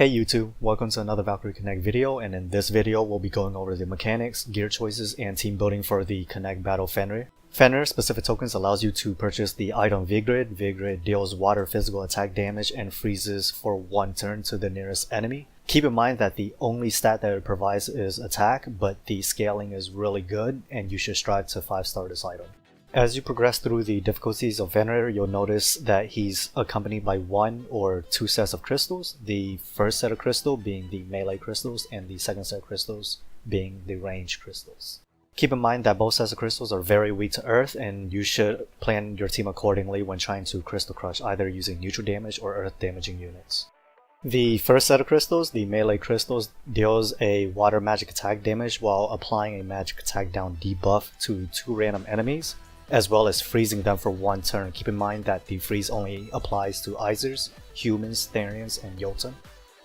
Hey YouTube, welcome to another Valkyrie Connect video, and in this video we'll be going over the mechanics, gear choices, and team building for the Connect Battle Fenrir. Fenrir specific tokens allows you to purchase the item Vigrid. Vigrid deals water physical attack damage and freezes for one turn to the nearest enemy. Keep in mind that the only stat that it provides is attack, but the scaling is really good and you should strive to 5-star this item. As you progress through the difficulties of Fenrir, you'll notice that he's accompanied by one or two sets of crystals, the first set of crystal being the melee crystals and the second set of crystals being the range crystals. Keep in mind that both sets of crystals are very weak to earth, and you should plan your team accordingly when trying to crystal crush, either using neutral damage or earth damaging units. The first set of crystals, the melee crystals, deals a water magic attack damage while applying a magic attack down debuff to 2 random enemies, as well as freezing them for one turn. Keep in mind that the freeze only applies to Izers, humans, Therians, and Jotun.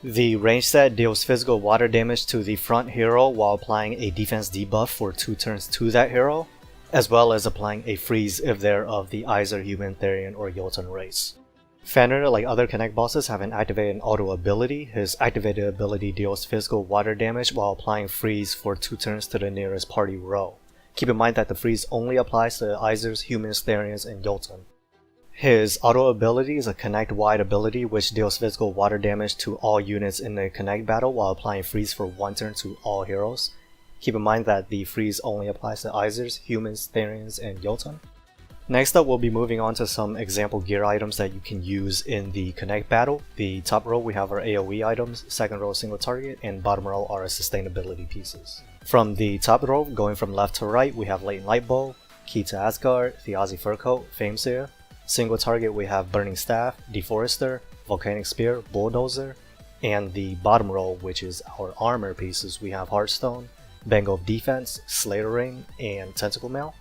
The range set deals physical water damage to the front hero while applying a defense debuff for 2 turns to that hero, as well as applying a freeze if they're of the Izer, human, Therian, or Jotun race. Fenrir, like other Connect bosses, have an activated auto ability. His activated ability deals physical water damage while applying freeze for 2 turns to the nearest party row. Keep in mind that the freeze only applies to Izers, humans, Therians, and Jotun. His auto ability is a Connect wide ability which deals physical water damage to all units in the Connect battle while applying freeze for 1 turn to all heroes. Keep in mind that the freeze only applies to Izers, humans, Therians, and Jotun. Next up, we'll be moving on to some example gear items that you can use in the Connect battle. The top row we have our AoE items, second row single target, and bottom row are our sustainability pieces. From the top row, going from left to right, we have Latent Light Bow, Key to Asgard, Thiazi Fur Coat, Fenrir. Single target we have Burning Staff, Deforester, Volcanic Spear, Bulldozer. And the bottom row, which is our armor pieces, we have Heartstone, Bangle of Defense, Slayer Ring, and Tentacle Mail.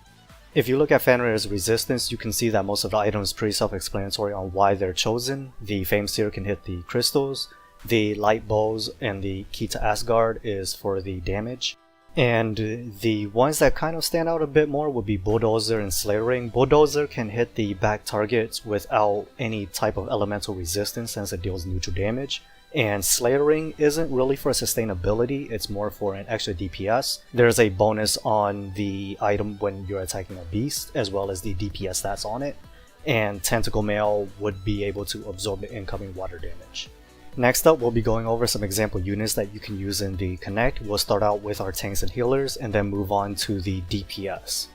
If you look at Fenrir's resistance, you can see that most of the items are pretty self-explanatory on why they're chosen. The Fenrir can hit the crystals, the light bows and the Key to Asgard is for the damage. And the ones that kind of stand out a bit more would be Bulldozer and Slayer Ring. Bulldozer can hit the back targets without any type of elemental resistance since it deals neutral damage. And Slayer Ring isn't really for sustainability, it's more for an extra DPS. There's a bonus on the item when you're attacking a beast, as well as the DPS stats on it. And Tentacle Mail would be able to absorb the incoming water damage. Next up, we'll be going over some example units that you can use in the Connect. We'll start out with our tanks and healers, and then move on to the DPS.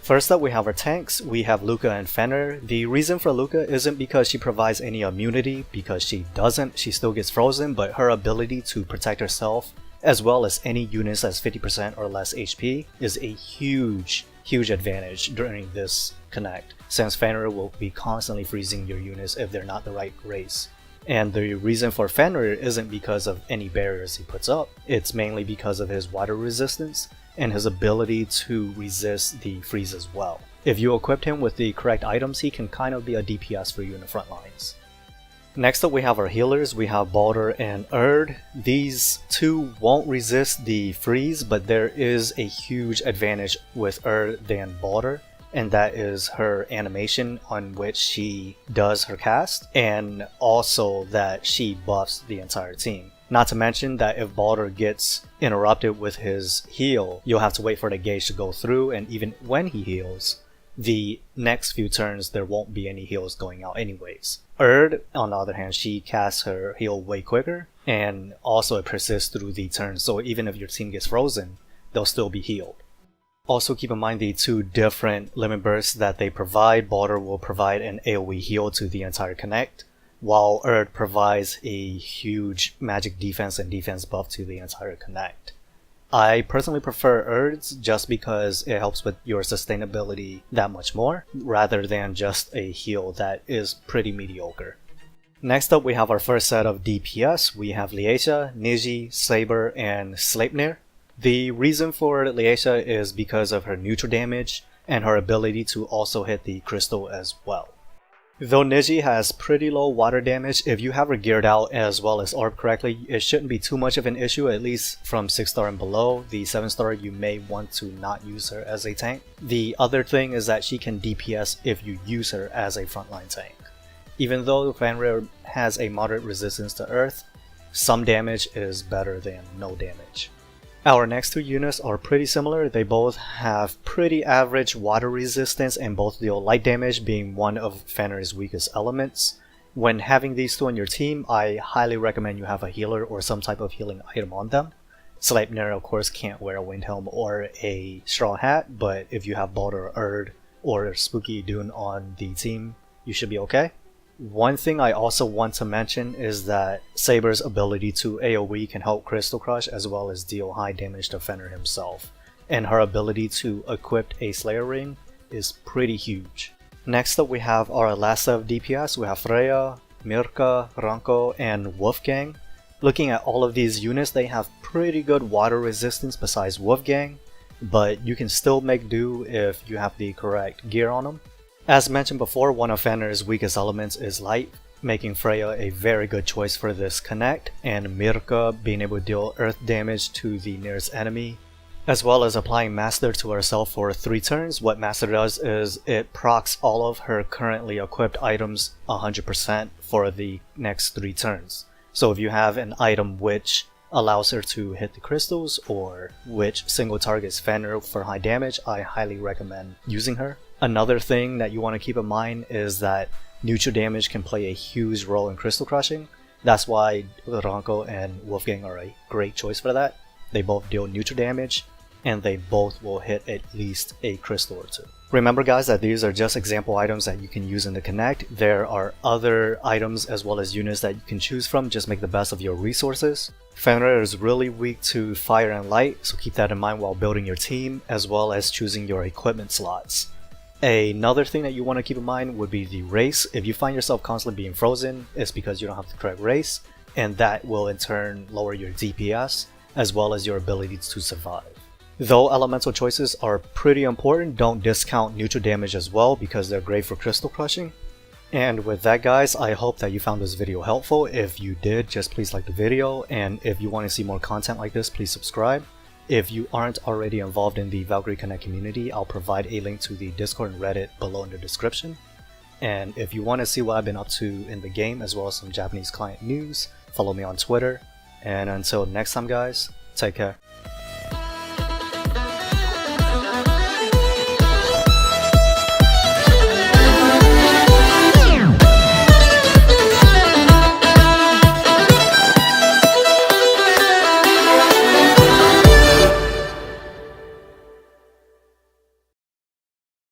First up, we have our tanks. We have Luca and Fenrir. The reason for Luca isn't because she provides any immunity, because she doesn't. She still gets frozen, but her ability to protect herself, as well as any units that's 50% or less HP, is a huge advantage during this Connect, since Fenrir will be constantly freezing your units if they're not the right race. And the reason for Fenrir isn't because of any barriers he puts up, it's mainly because of his water resistance and his ability to resist the freeze as well. If you equipped him with the correct items, he can kind of be a DPS for you in the front lines. Next up, we have our healers. We have Balder and Erd. These two won't resist the freeze, but there is a huge advantage with Erd than Balder, and that is her animation on which she does her cast, and also that she buffs the entire team. Not to mention that if Balder gets interrupted with his heal, you'll have to wait for the gauge to go through, and even when he heals, the next few turns there won't be any heals going out anyways. Erd, on the other hand, she casts her heal way quicker, and also it persists through the turn, so even if your team gets frozen, they'll still be healed. Also keep in mind the 2 different limit bursts that they provide. Balder will provide an AoE heal to the entire Connect, while Erd provides a huge magic defense and defense buff to the entire Connect. I personally prefer Erd's just because it helps with your sustainability that much more, rather than just a heal that is pretty mediocre. Next up, we have our first set of DPS. We have Liesha, Niji, Saber, and Sleipnir. The reason for Liesha is because of her neutral damage and her ability to also hit the crystal as well. Though Niji has pretty low water damage, if you have her geared out as well as ARP correctly, it shouldn't be too much of an issue, at least from 6-star and below. The 7-star you may want to not use her as a tank. The other thing is that she can DPS if you use her as a frontline tank. Even though Fenrir has a moderate resistance to earth, some damage is better than no damage. Our next two units are pretty similar. They both have pretty average water resistance and both deal light damage, being one of Fenrir's weakest elements. When having these two on your team, I highly recommend you have a healer or some type of healing item on them. Sleipnir of course can't wear a wind helm or a straw hat, but if you have Baldur Erd or Spooky Dune on the team, you should be okay. One thing I also want to mention is that Saber's ability to AoE can help Crystal Crush as well as deal high damage to Fenrir himself, and her ability to equip a Slayer Ring is pretty huge. Next up we have our last set of DPS. We have Freya, Mirka, Ranko, and Wolfgang. Looking at all of these units, they have pretty good water resistance besides Wolfgang, but you can still make do if you have the correct gear on them. As mentioned before, one of Fenrir's weakest elements is light, making Freya a very good choice for this connect, and Mirka being able to deal earth damage to the nearest enemy, as well as applying Master to herself for 3 turns. What Master does is it procs all of her currently equipped items 100% for the next 3 turns. So if you have an item which allows her to hit the crystals or which single targets Fenrir for high damage, I highly recommend using her. Another thing that you want to keep in mind is that neutral damage can play a huge role in crystal crushing. That's why Ranko and Wolfgang are a great choice for that. They both deal neutral damage, and they both will hit at least a crystal or 2. Remember guys that these are just example items that you can use in the Connect. There are other items as well as units that you can choose from. Just make the best of your resources. Fenrir is really weak to fire and light, so keep that in mind while building your team as well as choosing your equipment slots. Another thing that you want to keep in mind would be the race. If you find yourself constantly being frozen, it's because you don't have the correct race, and that will in turn lower your DPS as well as your ability to survive. Though elemental choices are pretty important, don't discount neutral damage as well because they're great for crystal crushing. And with that guys, I hope that you found this video helpful. If you did, just please like the video, and if you want to see more content like this, please subscribe. If you aren't already involved in the Valkyrie Connect community, I'll provide a link to the Discord and Reddit below in the description. And if you want to see what I've been up to in the game as well as some Japanese client news, follow me on Twitter. And until next time guys, take care.